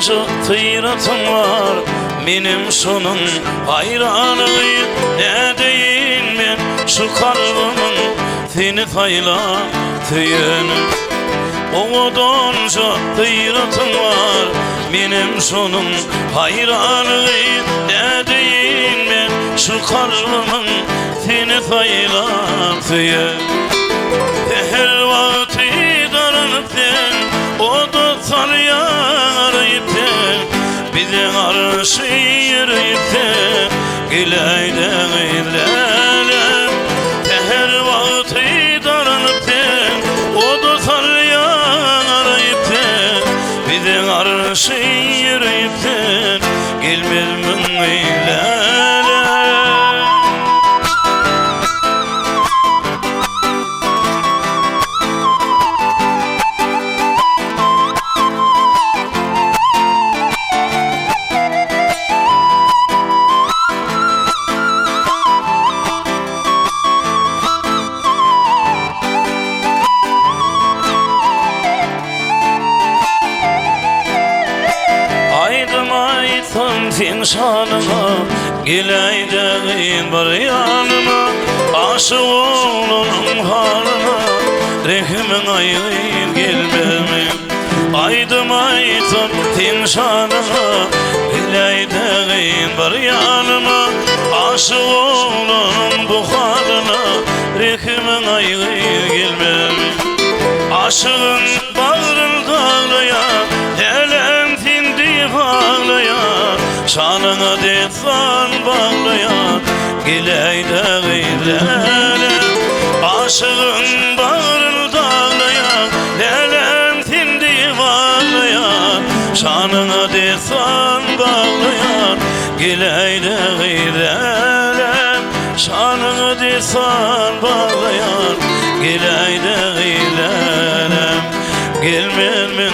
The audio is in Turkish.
doncuk tıyratım var, benim sonun hayranıyım. Ne deyin ben şu kalbimin seni taylatıyım. O doncuk tıyratım var, benim sonun hayranıyım. Ne deyin ben şu kalbimin seni taylatıyım. Her vakti daranıpten o da tanıyarıypten bize karşı yürüypten gileyde gilele. Her vakti daranıpten o da tanıyarıypten bize karşı yürüypten gelmez min gilele. Sen şanıma gileydeğin bir yanıma, aşık oğlunun halına rehimin ayıyım gelmemem. Aydım aytım sen şanıma gileydeğin bir yanıma, aşık oğlunun bu halına rehimin ayıyım gelmemem. Aşığın bağrını dağlayan elem tindi bağlayan, şanına destan bağlayan gileyde gilele. Aşığın bağrını dağlayan elem tindi bağlayan, şanına destan bağlayan gileyde gilele. Şanına destan bağlayan gileyde gilele. Gelmez min